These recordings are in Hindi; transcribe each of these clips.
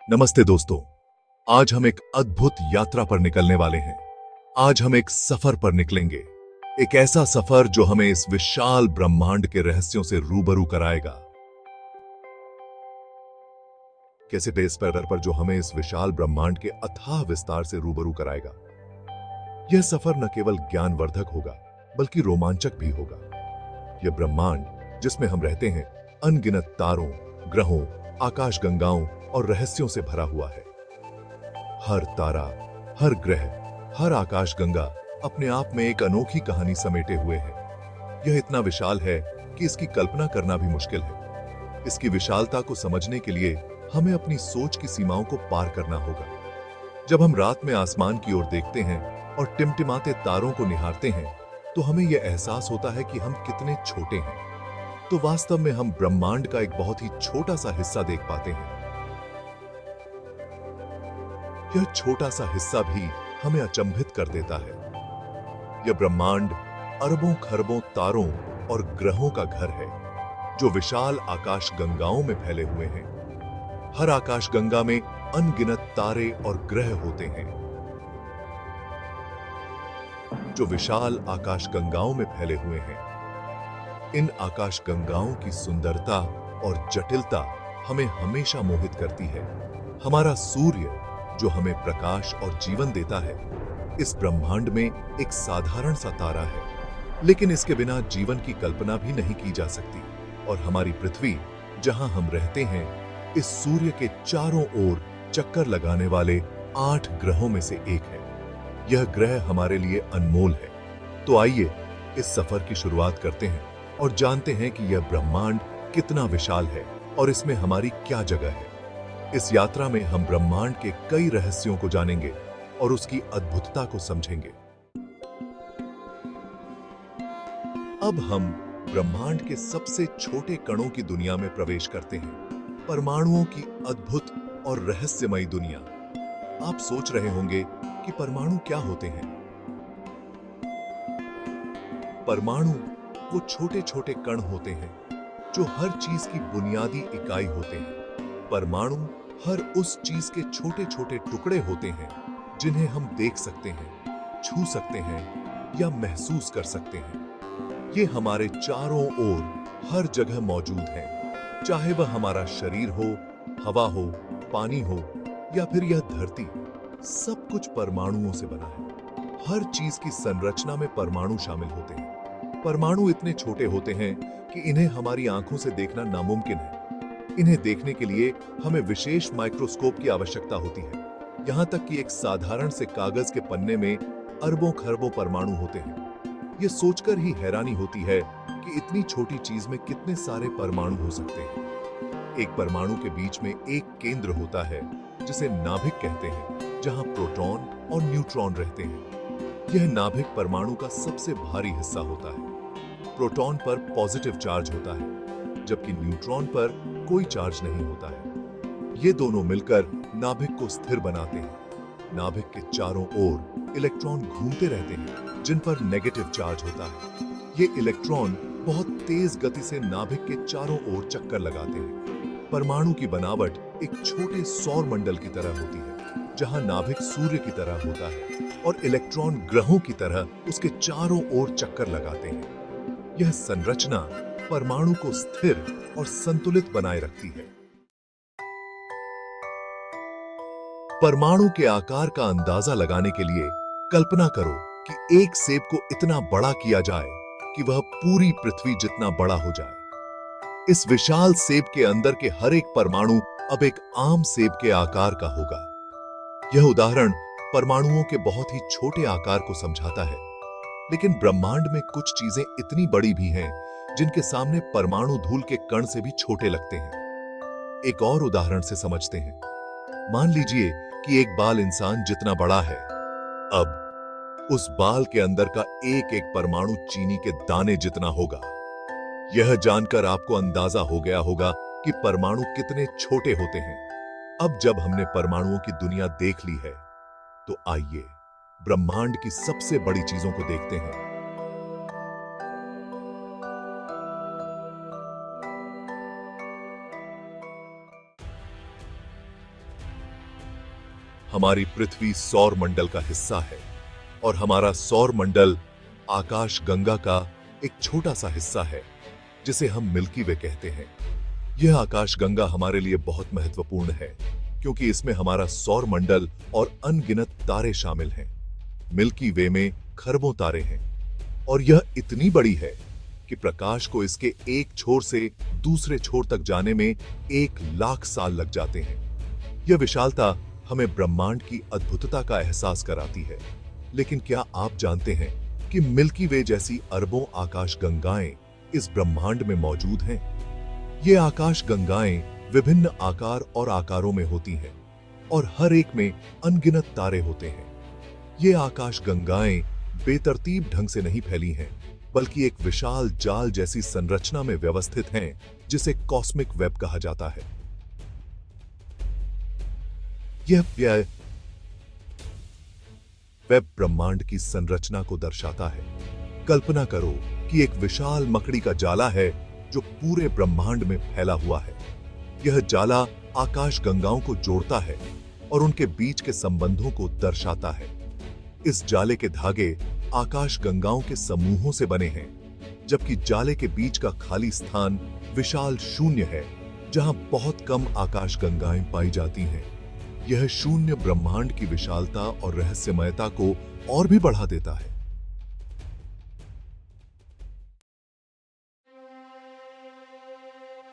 नमस्ते दोस्तों। आज हम एक अद्भुत यात्रा पर निकलने वाले हैं। आज हम एक सफर पर निकलेंगे। एक ऐसा सफर जो हमें इस विशाल ब्रह्मांड के रहस्यों से रूबरू कराएगा। कैसे बेस पर जो हमें इस विशाल ब्रह्मांड के अथाह विस्तार से रूबरू कराएगा। यह सफर न केवल ज्ञानवर्धक होगा बल्कि रोमांचक भी होगा। यह ब्रह्मांड जिसमें हम रहते हैं अनगिनत तारों, ग्रहों, आकाशगंगाओं और रहस्यों से भरा हुआ है। हर तारा, हर ग्रह, हर आकाशगंगा अपने आप में एक अनोखी कहानी समेटे हुए है। यह इतना विशाल है कि इसकी कल्पना करना भी मुश्किल है। इसकी विशालता को समझने के लिए हमें अपनी सोच की सीमाओं को पार करना होगा। जब हम रात में आसमान की ओर देखते हैं और टिमटिमाते तारों को निहारते हैं, तो हमें यह एहसास होता है कि हम कितने छोटे हैं। तो वास्तव में हम ब्रह्मांड का एक बहुत ही छोटा सा हिस्सा देख पाते हैं। यह छोटा सा हिस्सा भी हमें अचंभित कर देता है। यह ब्रह्मांड अरबों खरबों तारों और ग्रहों का घर है, जो विशाल आकाश गंगाओं में फैले हुए हैं। हर आकाश गंगा में अनगिनत तारे और ग्रह होते हैं। जो विशाल आकाश गंगाओं में फैले हुए हैं। इन आकाश गंगाओं की सुंदरता और जटिलता हमें हमेशा मोहित करती है। हमारा सूर्य, जो हमें प्रकाश और जीवन देता है, इस ब्रह्मांड में एक साधारण सा तारा है, लेकिन इसके बिना जीवन की कल्पना भी नहीं की जा सकती। और हमारी पृथ्वी, जहां हम रहते हैं, इस सूर्य के चारों ओर चक्कर लगाने वाले 8 ग्रहों में से एक है। यह ग्रह हमारे लिए अनमोल है। तो आइए इस सफर की शुरुआत करते हैं और जानते हैं कि यह ब्रह्मांड कितना विशाल है और इसमें हमारी क्या जगह है। इस यात्रा में हम ब्रह्मांड के कई रहस्यों को जानेंगे और उसकी अद्भुतता को समझेंगे। अब हम ब्रह्मांड के सबसे छोटे कणों की दुनिया में प्रवेश करते हैं, परमाणुओं की अद्भुत और रहस्यमयी दुनिया। आप सोच रहे होंगे कि परमाणु क्या होते हैं। परमाणु वो छोटे छोटे कण होते हैं जो हर चीज की बुनियादी इकाई होते हैं। परमाणु हर उस चीज के छोटे छोटे टुकड़े होते हैं जिन्हें हम देख सकते हैं, छू सकते हैं या महसूस कर सकते हैं। ये हमारे चारों ओर हर जगह मौजूद हैं, चाहे वह हमारा शरीर हो, हवा हो, पानी हो या फिर यह धरती। सब कुछ परमाणुओं से बना है। हर चीज की संरचना में परमाणु शामिल होते हैं। परमाणु इतने छोटे होते हैं कि इन्हें हमारी आंखों से देखना नामुमकिन है। इन्हें देखने के लिए हमें विशेष माइक्रोस्कोप की आवश्यकता होती है। यहां तक कि एक साधारण से कागज के पन्ने में अरबों खरबों परमाणु होते हैं। यह सोचकर ही हैरानी होती है कि इतनी छोटी चीज में कितने सारे परमाणु हो सकते हैं। एक परमाणु के बीच में एक केंद्र होता है जिसे नाभिक कहते हैं, जहां प्रोटॉन और न्यूट्रॉन रहते हैं। यह नाभिक परमाणु का सबसे भारी हिस्सा होता है। प्रोटॉन पर पॉजिटिव चार्ज होता है, जबकि न्यूट्रॉन पर कोई चार्ज नहीं होता है। ये दोनों मिलकर नाभिक को स्थिर बनाते हैं। नाभिक के चारों ओर इलेक्ट्रॉन घूमते रहते हैं, जिन पर नेगेटिव चार्ज होता है। ये इलेक्ट्रॉन बहुत तेज गति से नाभिक के चारों ओर चक्कर लगाते हैं। परमाणु की बनावट एक छोटे सौर मंडल की तरह होती है, जहां नाभिक सूर्य की तरह होता है और इलेक्ट्रॉन ग्रहों की तरह उसके चारों ओर चक्कर लगाते हैं। यह संरचना परमाणु को स्थिर और संतुलित बनाए रखती है। परमाणु के आकार का अंदाजा लगाने के लिए कल्पना करो कि एक सेब को इतना बड़ा किया जाए कि वह पूरी पृथ्वी जितना बड़ा हो जाए। इस विशाल सेब के अंदर के हर एक परमाणु अब एक आम सेब के आकार का होगा। यह उदाहरण परमाणुओं के बहुत ही छोटे आकार को समझाता है, लेकिन ब्रह्मांड में कुछ चीजें इतनी बड़ी भी हैं जिनके सामने परमाणु धूल के कण से भी छोटे लगते हैं। एक और उदाहरण से समझते हैं। मान लीजिए कि एक बाल इंसान जितना बड़ा है। अब उस बाल के अंदर का एक एक परमाणु चीनी के दाने जितना होगा। यह जानकर आपको अंदाजा हो गया होगा कि परमाणु कितने छोटे होते हैं। अब जब हमने परमाणुओं की दुनिया देख ली है, तो आइए ब्रह्मांड की सबसे बड़ी चीजों को देखते हैं। हमारी पृथ्वी सौर मंडल का हिस्सा है और हमारा सौर मंडल आकाश गंगा का एक छोटा सा हिस्सा है जिसे हम मिल्की वे कहते हैं। यह आकाश गंगा हमारे लिए बहुत महत्वपूर्ण है क्योंकि इसमें हमारा सौर मंडल और अनगिनत तारे शामिल हैं। मिल्की वे में खरबों तारे हैं और यह इतनी बड़ी है कि प्रकाश को इसके एक छोर से दूसरे छोर तक जाने में 1,00,000 साल लग जाते हैं। यह विशालता हमें ब्रह्मांड की अद्भुतता का एहसास कराती है। लेकिन क्या आप जानते हैं कि मिल्की वे जैसी अरबों आकाश गंगाएं इस ब्रह्मांड में मौजूद हैं? ये आकाश गंगाएं विभिन्न आकार और आकारों में होती हैं और हर एक में अनगिनत तारे होते हैं। ये आकाश गंगाएं बेतरतीब ढंग से नहीं फैली हैं, बल्कि एक विशाल जाल जैसी संरचना में व्यवस्थित हैं जिसे कॉस्मिक वेब कहा जाता है। यह वेब ब्रह्मांड की संरचना को दर्शाता है। कल्पना करो कि एक विशाल मकड़ी का जाला है जो पूरे ब्रह्मांड में फैला हुआ है। यह जाला आकाश गंगाओं को जोड़ता है और उनके बीच के संबंधों को दर्शाता है। इस जाले के धागे आकाश गंगाओं के समूहों से बने हैं, जबकि जाले के बीच का खाली स्थान विशाल शून्य है जहां बहुत कम आकाश गंगाएं पाई जाती हैं। यह शून्य ब्रह्मांड की विशालता और रहस्यमयता को और भी बढ़ा देता है।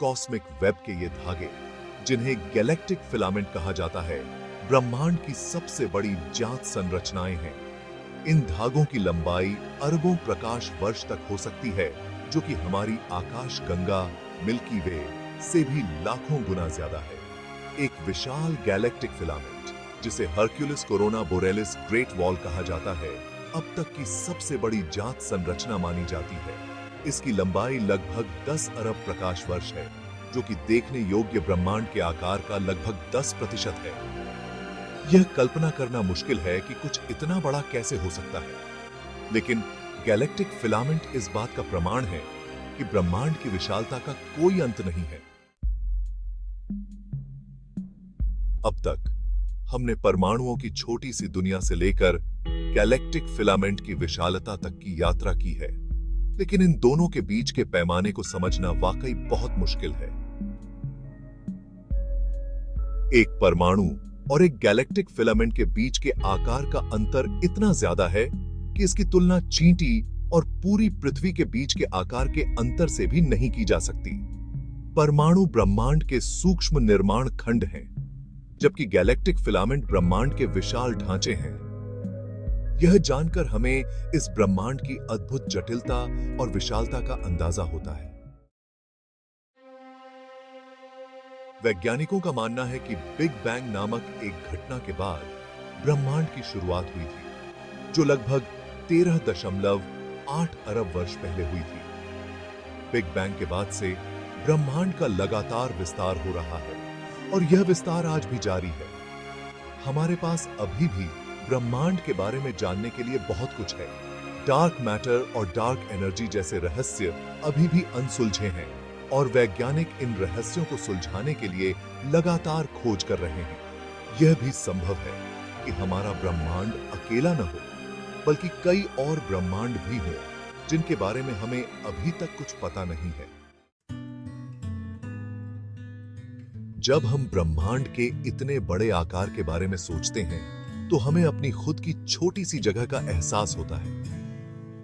कॉस्मिक वेब के ये धागे, जिन्हें गैलेक्टिक फिलामेंट कहा जाता है, ब्रह्मांड की सबसे बड़ी ज्ञात संरचनाएं हैं। इन धागों की लंबाई अरबों प्रकाश वर्ष तक हो सकती है, जो कि हमारी आकाश गंगा मिल्की वे से भी लाखों गुना ज्यादा है। एक विशाल गैलेक्टिक फिलामेंट, जिसे Hercules corona borealis great wall कहा जाता है, अब तक की सबसे बड़ी ज्ञात संरचना मानी जाती है। इसकी लंबाई लगभग 10 अरब प्रकाश वर्ष है, जो कि देखने योग्य ब्रह्मांड के आकार का लगभग 10% है। यह कल्पना करना मुश्किल है कि कुछ इतना बड़ा कैसे हो सकता है, लेकिन गैलेक्टिक फिलामेंट इस बात का प्रमाण है कि ब्रह्मांड की विशालता का कोई अंत नहीं है। अब तक हमने परमाणुओं की छोटी सी दुनिया से लेकर गैलेक्टिक फिलामेंट की विशालता तक की यात्रा की है, लेकिन इन दोनों के बीच के पैमाने को समझना वाकई बहुत मुश्किल है। एक परमाणु और एक गैलेक्टिक फिलामेंट के बीच के आकार का अंतर इतना ज्यादा है कि इसकी तुलना चींटी और पूरी पृथ्वी के बीच के आकार के अंतर से भी नहीं की जा सकती। परमाणु ब्रह्मांड के सूक्ष्म निर्माण खंड हैं, जबकि गैलेक्टिक फिलामेंट ब्रह्मांड के विशाल ढांचे हैं। यह जानकर हमें इस ब्रह्मांड की अद्भुत जटिलता और विशालता का अंदाजा होता है। वैज्ञानिकों का मानना है कि बिग बैंग नामक एक घटना के बाद ब्रह्मांड की शुरुआत हुई थी, जो लगभग 13.8 अरब वर्ष पहले हुई थी। बिग बैंग के बाद से ब्रह्मांड का लगातार विस्तार हो रहा है और यह विस्तार आज भी जारी है। हमारे पास अभी भी ब्रह्मांड के बारे में जानने के लिए बहुत कुछ है। डार्क मैटर और डार्क एनर्जी जैसे रहस्य अभी भी अनसुलझे हैं और वैज्ञानिक इन रहस्यों को सुलझाने के लिए लगातार खोज कर रहे हैं। यह भी संभव है कि हमारा ब्रह्मांड अकेला न हो, बल्कि कई और ब्रह्मांड भी हों जिनके बारे में हमें अभी तक कुछ पता नहीं है। जब हम ब्रह्मांड के इतने बड़े आकार के बारे में सोचते हैं, तो हमें अपनी खुद की छोटी सी जगह का एहसास होता है।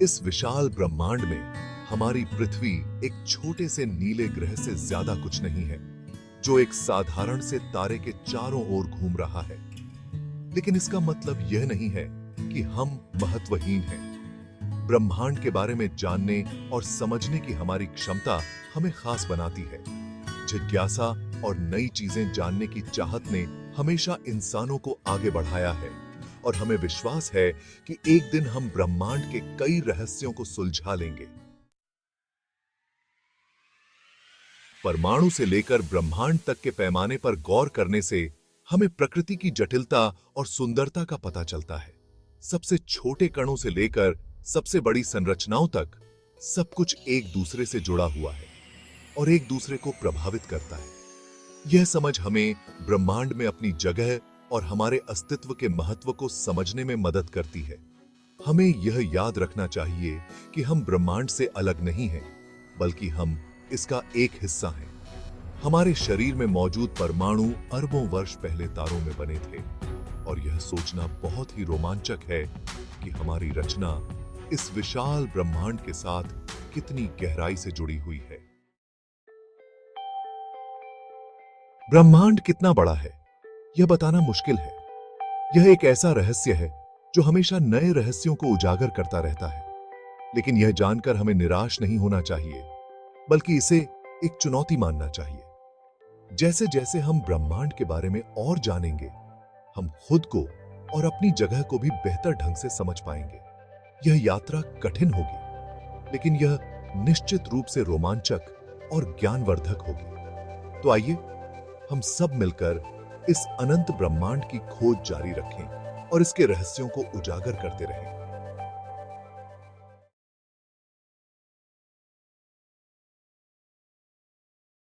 इस विशाल ब्रह्मांड में हमारी पृथ्वी एक छोटे से नीले ग्रह से ज्यादा कुछ नहीं है, जो एक साधारण से तारे के चारों ओर घूम रहा है। लेकिन इसका मतलब यह नहीं है कि हम महत्वहीन हैं। ब्रह्मांड के बारे में जानने और समझने की हमारी क्षमता हमें खास बनाती है। जिज्ञासा और नई चीजें जानने की चाहत ने हमेशा इंसानों को आगे बढ़ाया है और हमें विश्वास है कि एक दिन हम ब्रह्मांड के कई रहस्यों को सुलझा लेंगे। परमाणु से लेकर ब्रह्मांड तक के पैमाने पर गौर करने से हमें प्रकृति की जटिलता और सुंदरता का पता चलता है। सबसे छोटे कणों से लेकर सबसे बड़ी संरचनाओं तक सब कुछ एक दूसरे से जुड़ा हुआ है और एक दूसरे को प्रभावित करता है। यह समझ हमें ब्रह्मांड में अपनी जगह और हमारे अस्तित्व के महत्व को समझने में मदद करती है। हमें यह याद रखना चाहिए कि हम ब्रह्मांड से अलग नहीं हैं, बल्कि हम इसका एक हिस्सा हैं। हमारे शरीर में मौजूद परमाणु अरबों वर्ष पहले तारों में बने थे, और यह सोचना बहुत ही रोमांचक है कि हमारी रचना इस विशाल ब्रह्मांड के साथ कितनी गहराई से जुड़ी हुई है। ब्रह्मांड कितना बड़ा है, यह बताना मुश्किल है। यह एक ऐसा रहस्य है जो हमेशा नए रहस्यों को उजागर करता रहता है। लेकिन यह जानकर हमें निराश नहीं होना चाहिए, बल्कि इसे एक चुनौती मानना चाहिए। जैसे जैसे हम ब्रह्मांड के बारे में और जानेंगे, हम खुद को और अपनी जगह को भी बेहतर ढंग से समझ पाएंगे। यह यात्रा कठिन होगी, लेकिन यह निश्चित रूप से रोमांचक और ज्ञानवर्धक होगी। तो आइए हम सब मिलकर इस अनंत ब्रह्मांड की खोज जारी रखें और इसके रहस्यों को उजागर करते रहें।